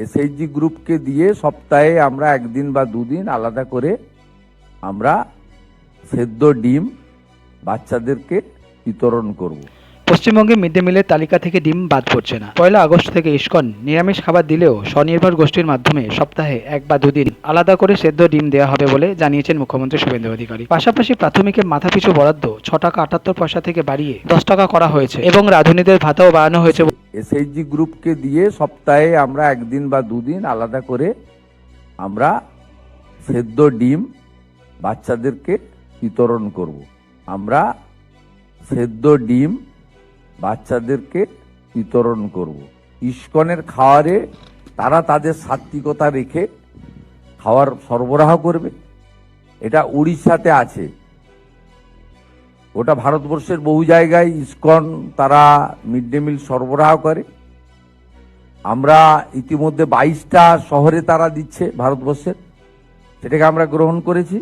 SHG গ্রুপকে দিয়ে সপ্তাহে আমরা একদিন বা দুদিন আলাদা করে আমরা সেদ্ধ ডিম বাচ্চাদেরকে বিতরণ করব। পশ্চিমবঙ্গে মিড ডে মিলের তালিকা থেকে ডিম বাদ পড়ছে না। 1 আগস্ট থেকে ইসকন নিরামিষ খাবার দিলেও স্বনির্ভর গোষ্ঠীর মাধ্যমে সপ্তাহে 1 বা 2 দিন আলাদা করে সেদ্ধ ডিম দেওয়া হবে বলে জানিয়েছেন মুখ্যমন্ত্রী শুভেন্দু অধিকারী। পাশাপাশি প্রাথমিকে মাথাপিছু বরাদ্দ 6 টাকা 78 পয়সা থেকে বাড়িয়ে 10 টাকা করা হয়েছে এবং রাঁধুনিদের ভাতাও বাড়ানো হয়েছে। এসএইচজি গ্রুপকে দিয়ে সপ্তাহে আমরা একদিন বা দুদিন আলাদা করে আমরা সেদ্ধ ডিম বাচ্চাদেরকে বিতরণ করব। আমরা সেদ্ধ ডিম বাচ্চাদেরকে বিতরণ করব। ইসকনের খাওয়ারে তারা তাদের সাত্বিকতা রেখে খাওয়ার সরবরাহ করবে। এটা উড়িষ্যাতে আছে, গোটা ভারতবর্ষের বহু জায়গায় ইসকন তারা মিড ডে মিল সরবরাহ করে। আমরা ইতিমধ্যে 22টা শহরে তারা দিচ্ছে ভারতবর্ষের, সেটাকে আমরা গ্রহণ করেছি।